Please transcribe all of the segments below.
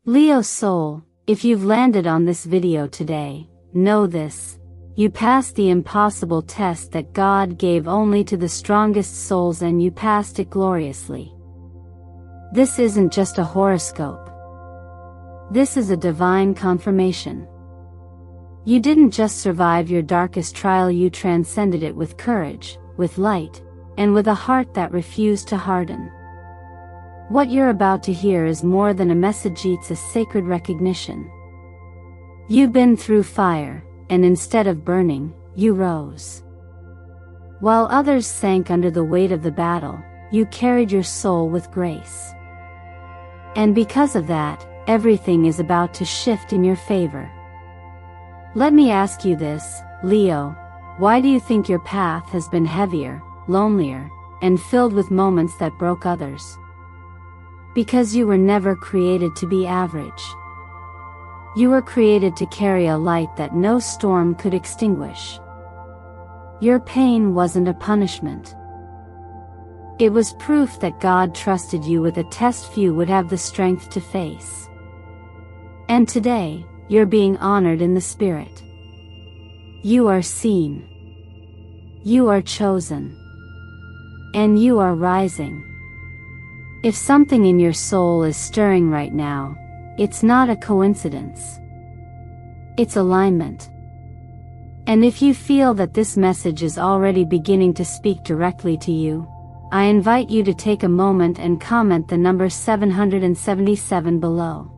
Leo soul, if you've landed on this video today, know this. You passed the impossible test that God gave only to the strongest souls, and you passed it gloriously. This isn't just a horoscope. This is a divine confirmation. You didn't just survive your darkest trial, you transcended it with courage, with light, and with a heart that refused to harden. What you're about to hear is more than a message, it's a sacred recognition. You've been through fire, and instead of burning, you rose. While others sank under the weight of the battle, you carried your soul with grace. And because of that, everything is about to shift in your favor. Let me ask you this, Leo, why do you think your path has been heavier, lonelier, and filled with moments that broke others? Because you were never created to be average. You were created to carry a light that no storm could extinguish. Your pain wasn't a punishment. It was proof that God trusted you with a test few would have the strength to face. And today, you're being honored in the spirit. You are seen. You are chosen. And you are rising. If something in your soul is stirring right now, it's not a coincidence. It's alignment. And if you feel that this message is already beginning to speak directly to you, I invite you to take a moment and comment the number 777 below.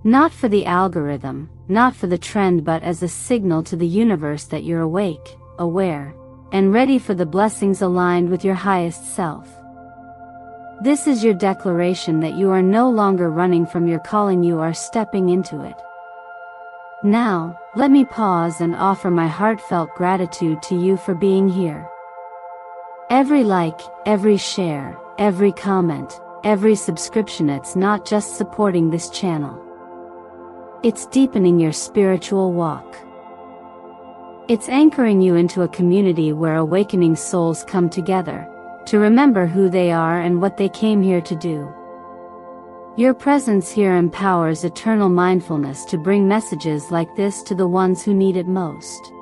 Not for the algorithm, not for the trend, but as a signal to the universe that you're awake, aware, and ready for the blessings aligned with your highest self. This is your declaration that you are no longer running from your calling, you are stepping into it. Now, let me pause and offer my heartfelt gratitude to you for being here. Every like, every share, every comment, every subscription, it's not just supporting this channel. It's deepening your spiritual walk. It's anchoring you into a community where awakening souls come together, to remember who they are and what they came here to do. Your presence here empowers eternal mindfulness to bring messages like this to the ones who need it most.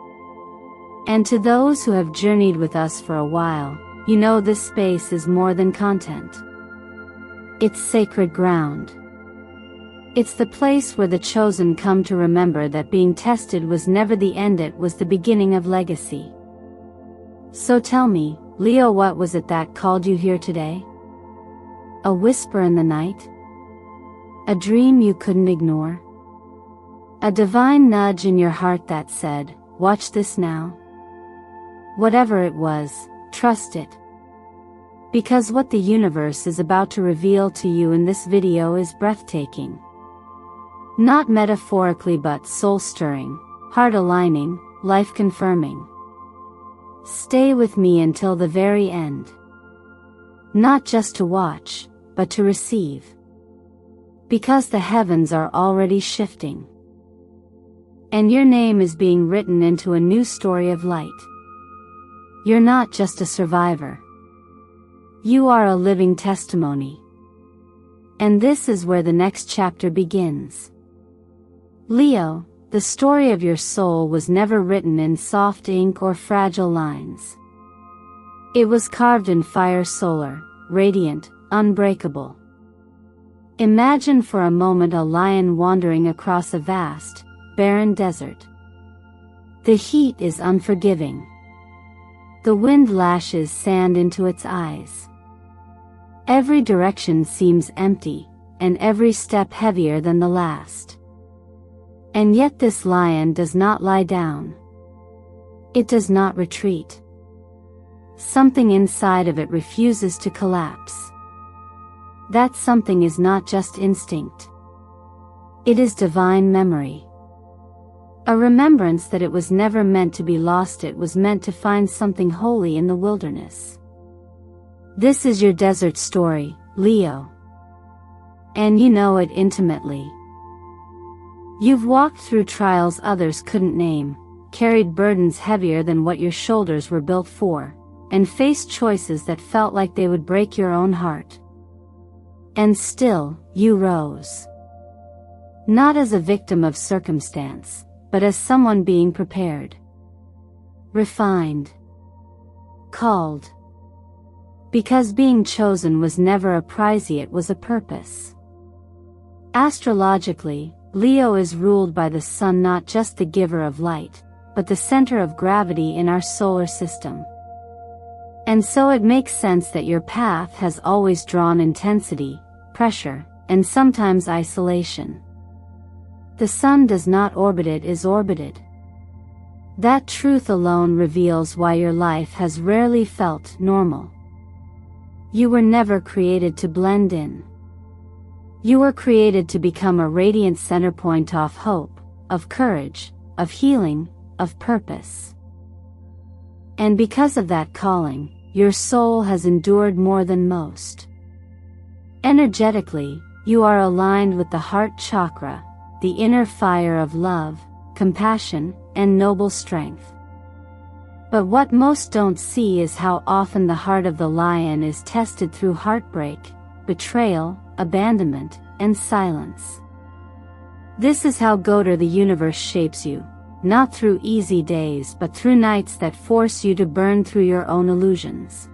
And to those who have journeyed with us for a while, you know this space is more than content. It's sacred ground. It's the place where the chosen come to remember that being tested was never the end, it was the beginning of legacy. So tell me, Leo, what was it that called you here today? A whisper in the night? A dream you couldn't ignore? A divine nudge in your heart that said, watch this now? Whatever it was, trust it. Because what the universe is about to reveal to you in this video is breathtaking. Not metaphorically, but soul-stirring, heart-aligning, life-confirming. Stay with me until the very end. Not just to watch, but to receive. Because the heavens are already shifting. And your name is being written into a new story of light. You're not just a survivor. You are a living testimony. And this is where the next chapter begins. Leo, the story of your soul was never written in soft ink or fragile lines. It was carved in fire, solar, radiant, unbreakable. Imagine for a moment a lion wandering across a vast, barren desert. The heat is unforgiving. The wind lashes sand into its eyes. Every direction seems empty, and every step heavier than the last. And yet this lion does not lie down. It does not retreat. Something inside of it refuses to collapse. That something is not just instinct. It is divine memory. A remembrance that it was never meant to be lost, it was meant to find something holy in the wilderness. This is your desert story, Leo. And you know it intimately. You've walked through trials others couldn't name, carried burdens heavier than what your shoulders were built for, and faced choices that felt like they would break your own heart. And still, you rose. Not as a victim of circumstance, but as someone being prepared, refined, called. Because being chosen was never a prize, it was a purpose. Astrologically, Leo is ruled by the sun, not just the giver of light, but the center of gravity in our solar system. And so it makes sense that your path has always drawn intensity, pressure, and sometimes isolation. The sun does not orbit, it is orbited. That truth alone reveals why your life has rarely felt normal. You were never created to blend in. You were created to become a radiant center point of hope, of courage, of healing, of purpose. And because of that calling, your soul has endured more than most. Energetically, you are aligned with the heart chakra, the inner fire of love, compassion, and noble strength. But what most don't see is how often the heart of the lion is tested through heartbreak, betrayal, abandonment, and silence. This is how the universe shapes you, not through easy days but through nights that force you to burn through your own illusions.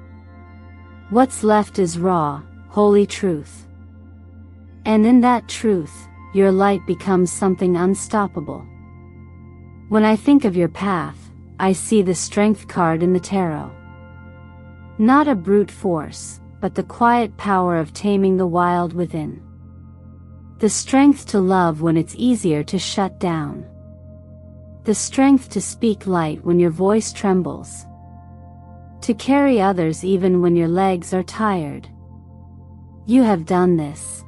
What's left is raw, holy truth. And in that truth, your light becomes something unstoppable. When I think of your path, I see the strength card in the tarot. Not a brute force, but the quiet power of taming the wild within. The strength to love when it's easier to shut down. The strength to speak light when your voice trembles. To carry others even when your legs are tired. You have done this.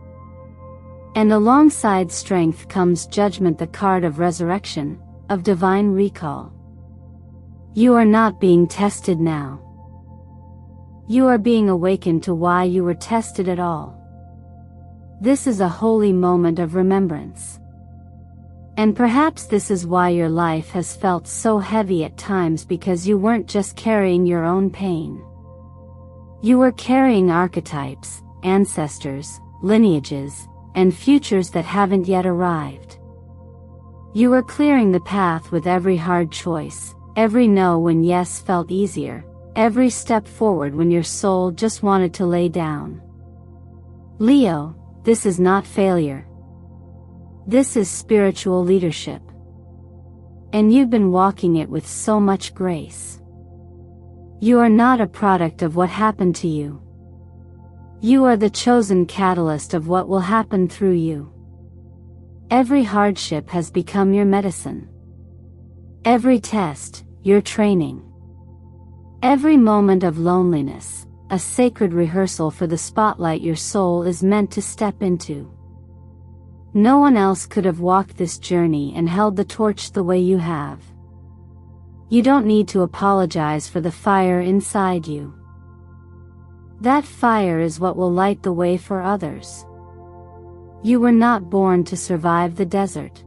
And alongside strength comes judgment, the card of resurrection, of divine recall. You are not being tested now. You are being awakened to why you were tested at all. This is a holy moment of remembrance. And perhaps this is why your life has felt so heavy at times, because you weren't just carrying your own pain. You were carrying archetypes, ancestors, lineages, and futures that haven't yet arrived. You were clearing the path with every hard choice, every no when yes felt easier, every step forward when your soul just wanted to lay down. Leo, this is not failure. This is spiritual leadership. And you've been walking it with so much grace. You are not a product of what happened to you. You are the chosen catalyst of what will happen through you. Every hardship has become your medicine. Every test, your training. Every moment of loneliness, a sacred rehearsal for the spotlight your soul is meant to step into. No one else could have walked this journey and held the torch the way you have. You don't need to apologize for the fire inside you. That fire is what will light the way for others. You were not born to survive the desert.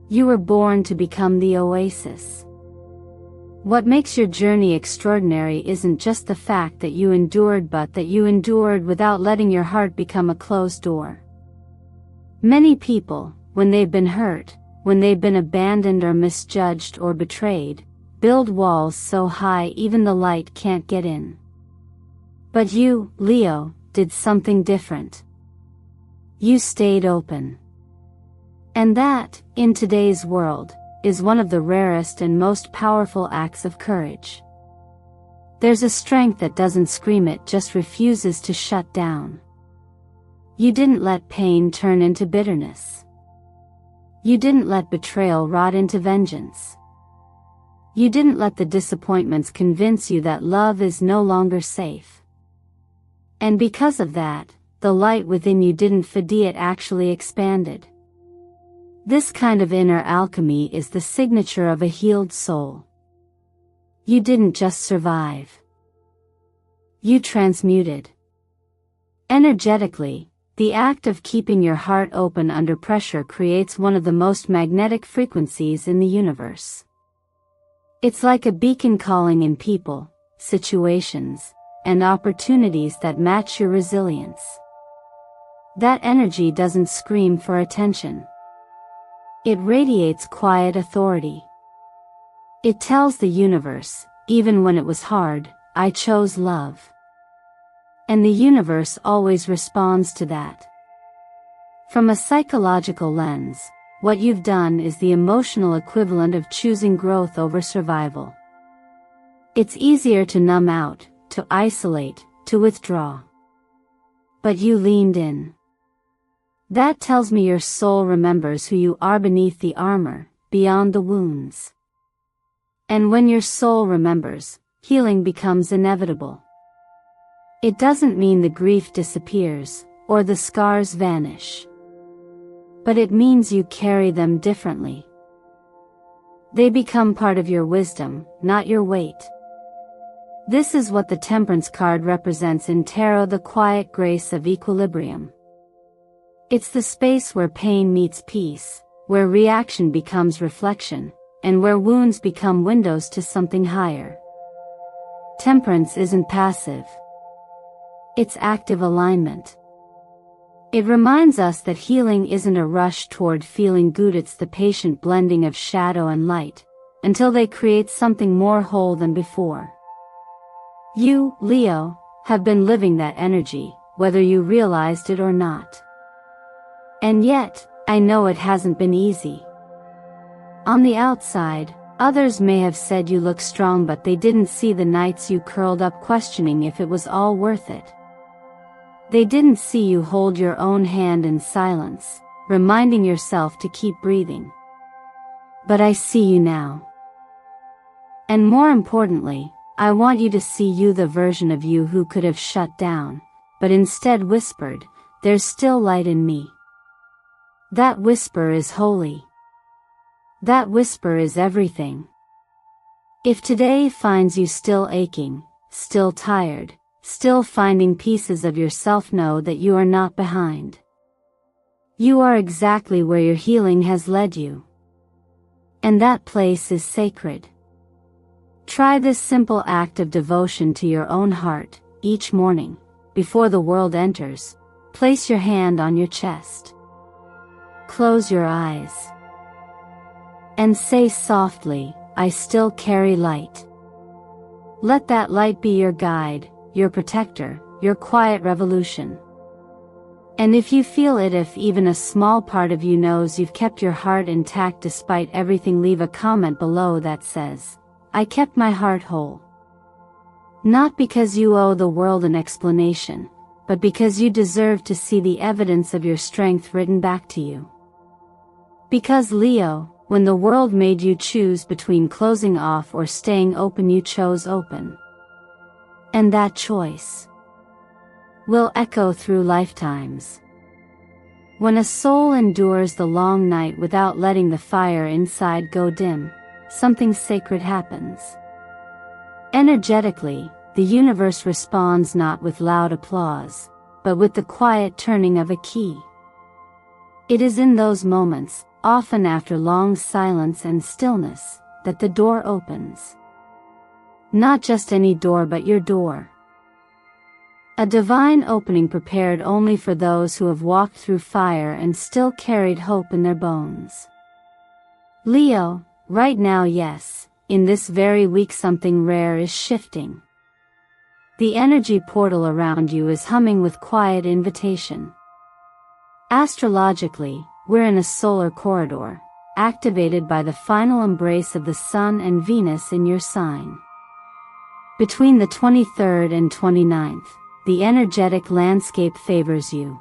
You were born to become the oasis. What makes your journey extraordinary isn't just the fact that you endured, but that you endured without letting your heart become a closed door. Many people, when they've been hurt, when they've been abandoned or misjudged or betrayed, build walls so high even the light can't get in. But you, Leo, did something different. You stayed open. And that, in today's world, is one of the rarest and most powerful acts of courage. There's a strength that doesn't scream, it just refuses to shut down. You didn't let pain turn into bitterness. You didn't let betrayal rot into vengeance. You didn't let the disappointments convince you that love is no longer safe. And because of that, the light within you didn't fade, it actually expanded. This kind of inner alchemy is the signature of a healed soul. You didn't just survive. You transmuted. Energetically, the act of keeping your heart open under pressure creates one of the most magnetic frequencies in the universe. It's like a beacon calling in people, situations, and opportunities that match your resilience. That energy doesn't scream for attention. It radiates quiet authority. It tells the universe, even when it was hard, I chose love. And the universe always responds to that. From a psychological lens, what you've done is the emotional equivalent of choosing growth over survival. It's easier to numb out, to isolate, to withdraw. But you leaned in. That tells me your soul remembers who you are beneath the armor, beyond the wounds. And when your soul remembers, healing becomes inevitable. It doesn't mean the grief disappears, or the scars vanish. But it means you carry them differently. They become part of your wisdom, not your weight. This is what the Temperance card represents in Tarot, the quiet grace of equilibrium. It's the space where pain meets peace, where reaction becomes reflection, and where wounds become windows to something higher. Temperance isn't passive. It's active alignment. It reminds us that healing isn't a rush toward feeling good, it's the patient blending of shadow and light, until they create something more whole than before. You, Leo, have been living that energy, whether you realized it or not. And yet, I know it hasn't been easy. On the outside, others may have said you look strong, but they didn't see the nights you curled up questioning if it was all worth it. They didn't see you hold your own hand in silence, reminding yourself to keep breathing. But I see you now. And more importantly, I want you to see you, the version of you who could have shut down, but instead whispered, "There's still light in me." That whisper is holy. That whisper is everything. If today finds you still aching, still tired, still finding pieces of yourself, know that you are not behind. You are exactly where your healing has led you. And that place is sacred. Try this simple act of devotion to your own heart, each morning, before the world enters. Place your hand on your chest. Close your eyes. And say softly, "I still carry light." Let that light be your guide, your protector, your quiet revolution. And if you feel it, if even a small part of you knows you've kept your heart intact despite everything, leave a comment below that says, "I kept my heart whole." Not because you owe the world an explanation, but because you deserve to see the evidence of your strength written back to you. Because Leo, when the world made you choose between closing off or staying open, you chose open. And that choice will echo through lifetimes. When a soul endures the long night without letting the fire inside go dim, something sacred happens. Energetically, the universe responds not with loud applause, but with the quiet turning of a key. It is in those moments, often after long silence and stillness, that the door opens. Not just any door, but your door. A divine opening prepared only for those who have walked through fire and still carried hope in their bones. Leo, right now, yes, in this very week, something rare is shifting. The energy portal around you is humming with quiet invitation. Astrologically, we're in a solar corridor, activated by the final embrace of the Sun and Venus in your sign. Between the 23rd and 29th, the energetic landscape favors you.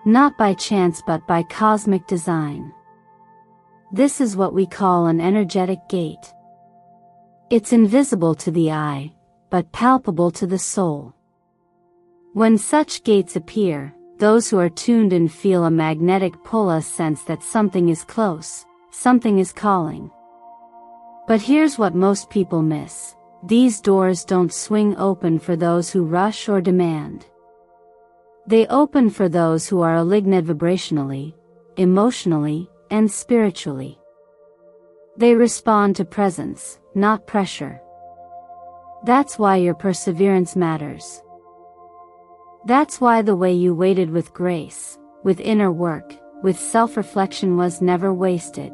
Not by chance, but by cosmic design. This is what we call an energetic gate. It's invisible to the eye, but palpable to the soul. When such gates appear, those who are tuned in feel a magnetic pull, a sense that something is close, something is calling. But here's what most people miss. These doors don't swing open for those who rush or demand. They open for those who are aligned vibrationally, emotionally, and spiritually. They respond to presence, not pressure. That's why your perseverance matters. That's why the way you waited with grace, with inner work, with self-reflection was never wasted.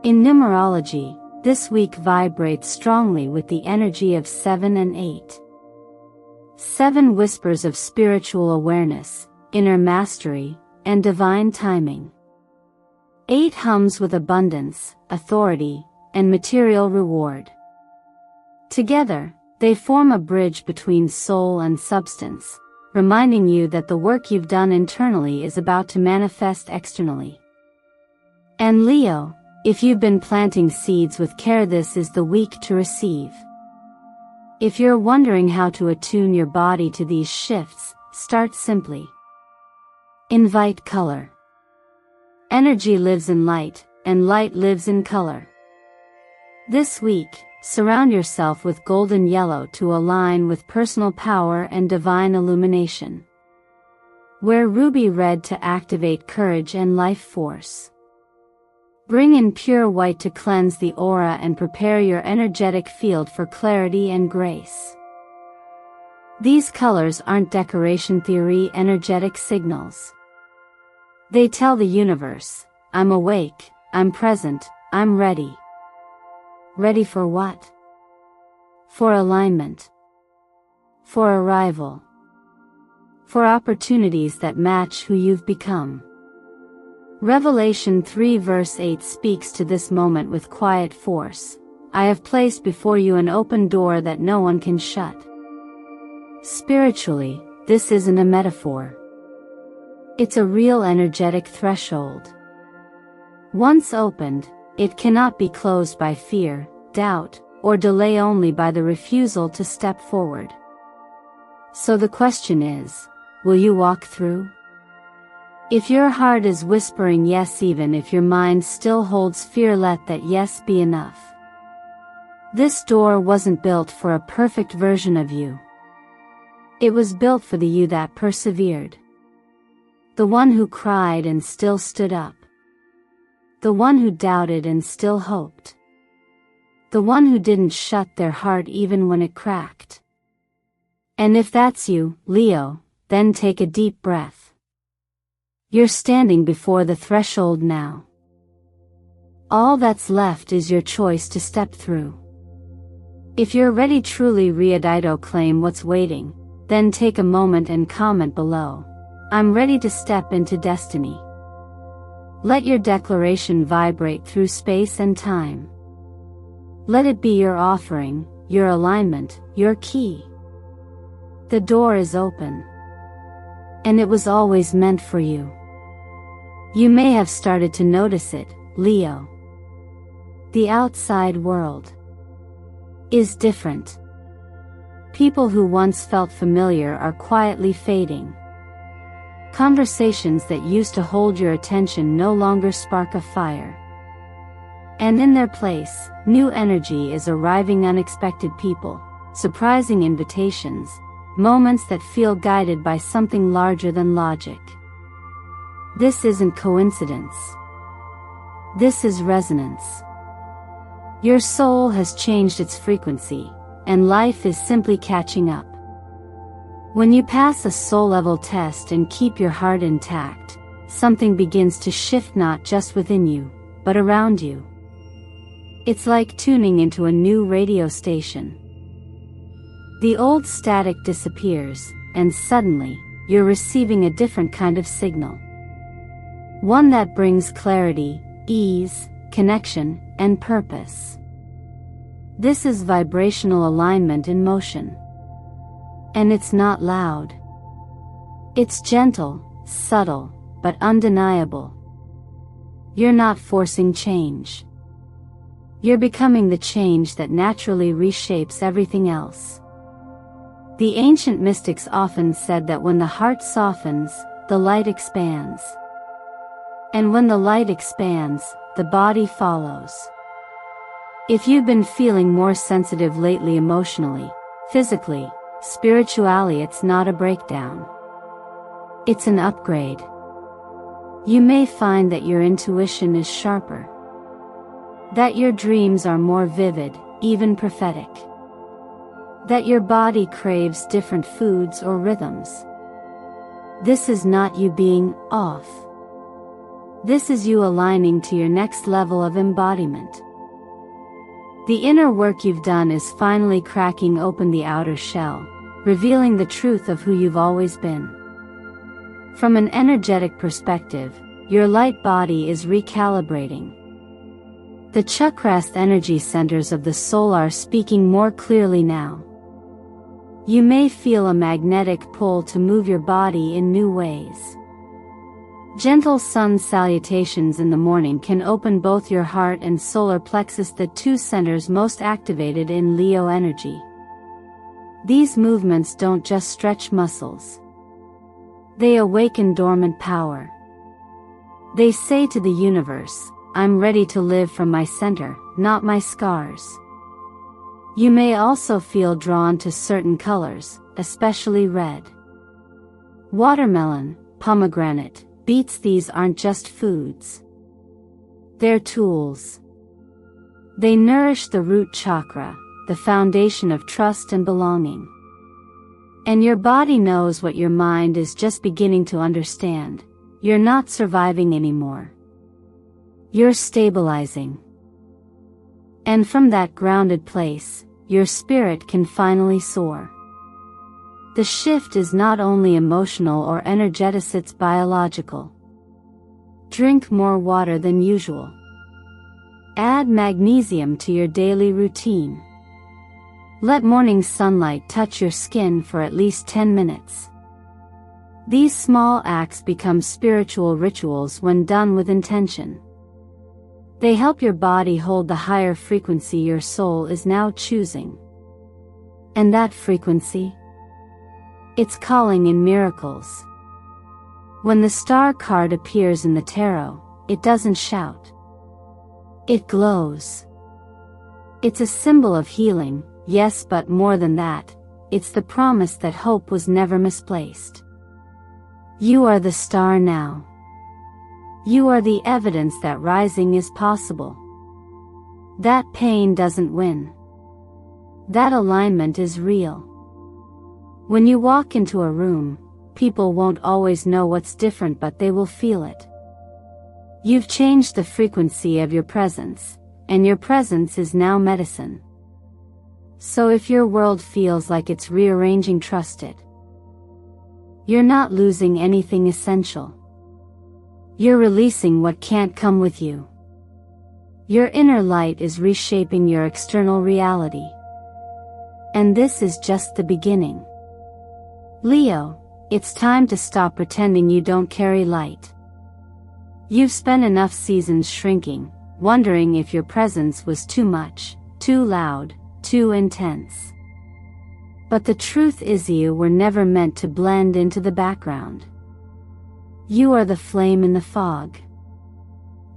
In numerology, this week vibrates strongly with the energy of 7 and 8. 7 whispers of spiritual awareness, inner mastery, and divine timing. 8 hums with abundance, authority, and material reward. Together, they form a bridge between soul and substance, reminding you that the work you've done internally is about to manifest externally. And Leo, if you've been planting seeds with care, this is the week to receive. If you're wondering how to attune your body to these shifts, start simply. Invite color. Energy lives in light, and light lives in color. This week, surround yourself with golden yellow to align with personal power and divine illumination. Wear ruby red to activate courage and life force. Bring in pure white to cleanse the aura and prepare your energetic field for clarity and grace. These colors aren't decoration theory energetic signals. They tell the universe, I'm awake, I'm present, I'm ready. Ready for what? For alignment. For arrival. For opportunities that match who you've become. Revelation 3 verse 8 speaks to this moment with quiet force. I have placed before you an open door that no one can shut. Spiritually, this isn't a metaphor. It's a real energetic threshold. Once opened, it cannot be closed by fear, doubt, or delay, only by the refusal to step forward. So the question is, will you walk through? If your heart is whispering yes, even if your mind still holds fear, let that yes be enough. This door wasn't built for a perfect version of you. It was built for the you that persevered. The one who cried and still stood up. The one who doubted and still hoped. The one who didn't shut their heart even when it cracked. And if that's you, Leo, then take a deep breath. You're standing before the threshold now. All that's left is your choice to step through. If you're ready, truly readito, claim what's waiting, then take a moment and comment below. I'm ready to step into destiny. Let your declaration vibrate through space and time. Let it be your offering, your alignment, your key. The door is open. And it was always meant for you. You may have started to notice it, Leo. The outside world is different. People who once felt familiar are quietly fading. Conversations that used to hold your attention no longer spark a fire. And in their place, new energy is arriving, unexpected people, surprising invitations, moments that feel guided by something larger than logic. This isn't coincidence. This is resonance. Your soul has changed its frequency, and life is simply catching up. When you pass a soul-level test and keep your heart intact, something begins to shift, not just within you, but around you. It's like tuning into a new radio station. The old static disappears, and suddenly, you're receiving a different kind of signal. One that brings clarity, ease, connection, and purpose. This is vibrational alignment in motion. And it's not loud. It's gentle, subtle, but undeniable. You're not forcing change. You're becoming the change that naturally reshapes everything else. The ancient mystics often said that when the heart softens, the light expands. And when the light expands, the body follows. If you've been feeling more sensitive lately, emotionally, physically, spiritually, it's not a breakdown. It's an upgrade. You may find that your intuition is sharper. That your dreams are more vivid, even prophetic. That your body craves different foods or rhythms. This is not you being off. This is you aligning to your next level of embodiment. The inner work you've done is finally cracking open the outer shell, revealing the truth of who you've always been. From an energetic perspective, your light body is recalibrating. The chakras, energy centers of the soul, are speaking more clearly now. You may feel a magnetic pull to move your body in new ways. Gentle sun salutations in the morning can open both your heart and solar plexus, the two centers most activated in Leo energy. These movements don't just stretch muscles. They awaken dormant power. They say to the universe, I'm ready to live from my center, not my scars. You may also feel drawn to certain colors, especially red. Watermelon, pomegranate, beets. These aren't just foods. They're tools. They nourish the root chakra, the foundation of trust and belonging. And your body knows what your mind is just beginning to understand. You're not surviving anymore. You're stabilizing. And from that grounded place, your spirit can finally soar. The shift is not only emotional or energetic, it's biological. Drink more water than usual. Add magnesium to your daily routine. Let morning sunlight touch your skin for at least 10 minutes. These small acts become spiritual rituals when done with intention. They help your body hold the higher frequency your soul is now choosing. And that frequency? It's calling in miracles. When the star card appears in the tarot, it doesn't shout. It glows. It's a symbol of healing, yes, but more than that, it's the promise that hope was never misplaced. You are the star now. You are the evidence that rising is possible. That pain doesn't win. That alignment is real. When you walk into a room, people won't always know what's different, but they will feel it. You've changed the frequency of your presence, and your presence is now medicine. So if your world feels like it's rearranging, trust it. You're not losing anything essential. You're releasing what can't come with you. Your inner light is reshaping your external reality. And this is just the beginning. Leo, it's time to stop pretending you don't carry light. You've spent enough seasons shrinking, wondering if your presence was too much, too loud, too intense. But the truth is, you were never meant to blend into the background. You are the flame in the fog.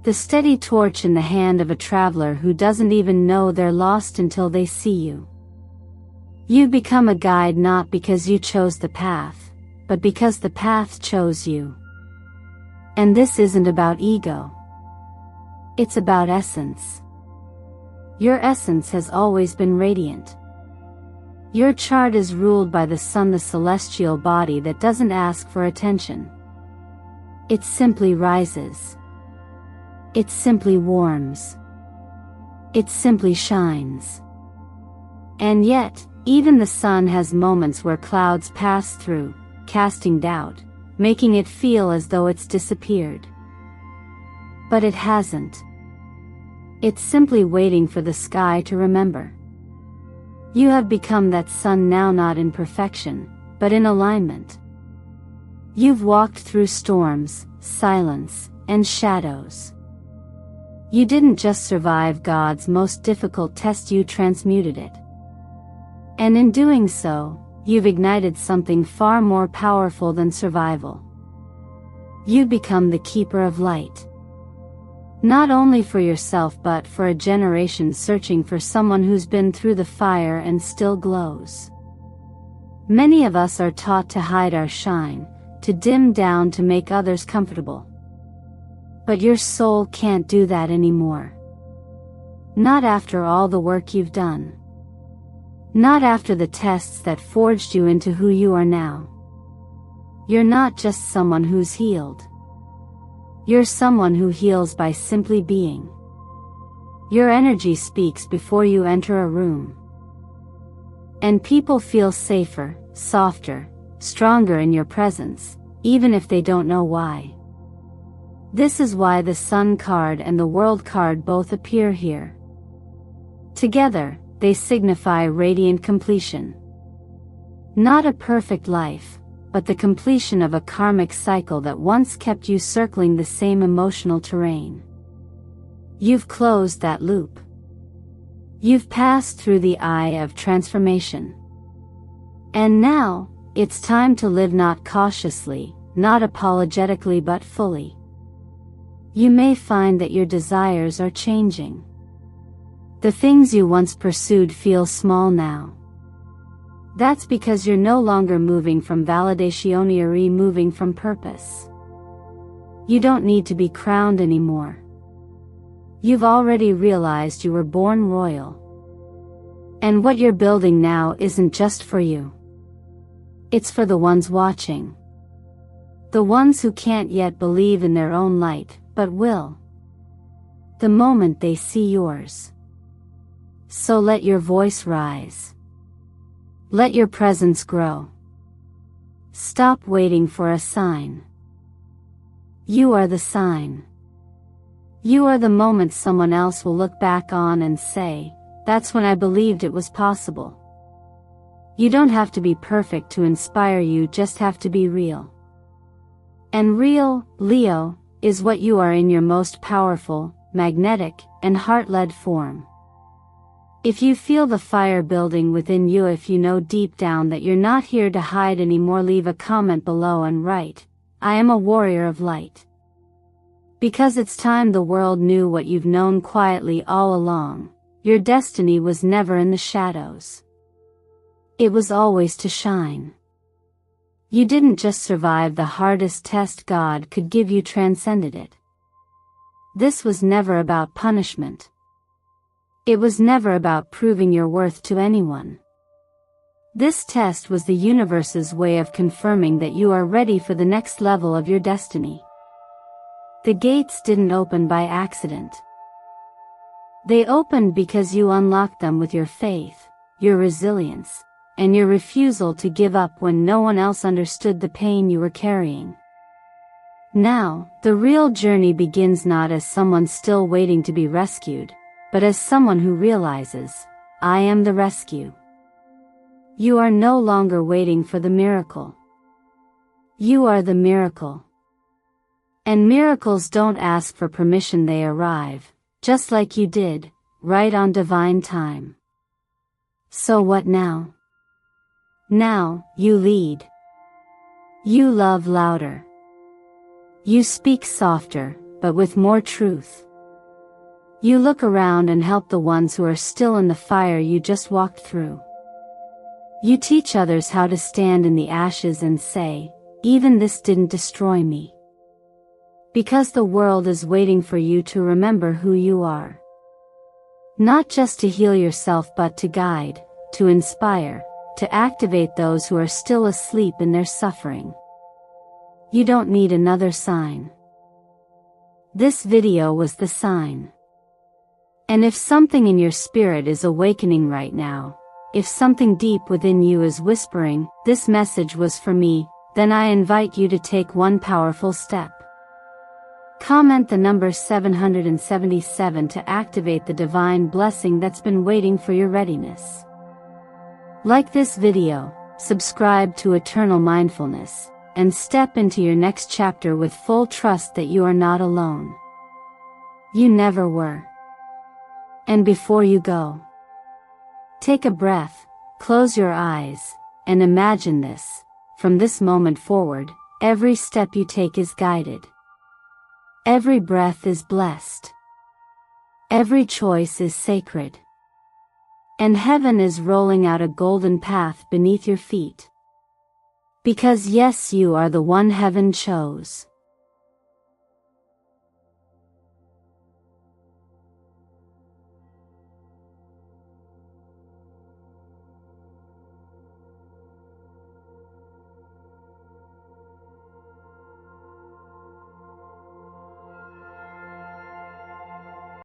The steady torch in the hand of a traveler who doesn't even know they're lost until they see you. You become a guide not because you chose the path, but because the path chose you. And this isn't about ego. It's about essence. Your essence has always been radiant. Your chart is ruled by the sun, the celestial body that doesn't ask for attention. It simply rises. It simply warms. It simply shines. And yet, even the sun has moments where clouds pass through, casting doubt, making it feel as though it's disappeared. But it hasn't. It's simply waiting for the sky to remember. You have become that sun now, not in perfection, but in alignment. You've walked through storms, silence, and shadows. You didn't just survive God's most difficult test, you transmuted it. And in doing so, you've ignited something far more powerful than survival. You become the keeper of light. Not only for yourself but for a generation searching for someone who's been through the fire and still glows. Many of us are taught to hide our shine, to dim down, to make others comfortable. But your soul can't do that anymore. Not after all the work you've done. Not after the tests that forged you into who you are now. You're not just someone who's healed. You're someone who heals by simply being. Your energy speaks before you enter a room. And people feel safer, softer, stronger in your presence, even if they don't know why. This is why the Sun card and the World card both appear here. Together, they signify radiant completion. Not a perfect life, but the completion of a karmic cycle that once kept you circling the same emotional terrain. You've closed that loop. You've passed through the eye of transformation. And now, it's time to live not cautiously, not apologetically but fully. You may find that your desires are changing. The things you once pursued feel small now. That's because you're no longer moving from validation, you're moving from purpose. You don't need to be crowned anymore. You've already realized you were born royal. And what you're building now isn't just for you. It's for the ones watching. The ones who can't yet believe in their own light, but will. The moment they see yours. So let your voice rise. Let your presence grow. Stop waiting for a sign. You are the sign. You are the moment someone else will look back on and say, "That's when I believed it was possible." You don't have to be perfect to inspire, you just have to be real. And real, Leo, is what you are in your most powerful, magnetic, and heart-led form. If you feel the fire building within you, if you know deep down that you're not here to hide anymore, leave a comment below and write, "I am a warrior of light." Because it's time the world knew what you've known quietly all along. Your destiny was never in the shadows. It was always to shine. You didn't just survive the hardest test God could give, you transcended it. This was never about punishment. It was never about proving your worth to anyone. This test was the universe's way of confirming that you are ready for the next level of your destiny. The gates didn't open by accident. They opened because you unlocked them with your faith, your resilience, and your refusal to give up when no one else understood the pain you were carrying. Now, the real journey begins not as someone still waiting to be rescued, but as someone who realizes, "I am the rescue." You are no longer waiting for the miracle. You are the miracle. And miracles don't ask for permission, they arrive, just like you did, right on divine time. So what now? Now, you lead. You love louder. You speak softer, but with more truth. You look around and help the ones who are still in the fire you just walked through. You teach others how to stand in the ashes and say, "Even this didn't destroy me." Because the world is waiting for you to remember who you are. Not just to heal yourself, but to guide, to inspire, to activate those who are still asleep in their suffering. You don't need another sign. This video was the sign. And if something in your spirit is awakening right now, if something deep within you is whispering, "This message was for me," then I invite you to take one powerful step. Comment the number 777 to activate the divine blessing that's been waiting for your readiness. Like this video, subscribe to Eternal Mindfulness, and step into your next chapter with full trust that you are not alone. You never were. And before you go, take a breath, close your eyes, and imagine this: from this moment forward, every step you take is guided. Every breath is blessed. Every choice is sacred. And heaven is rolling out a golden path beneath your feet. Because yes, you are the one heaven chose.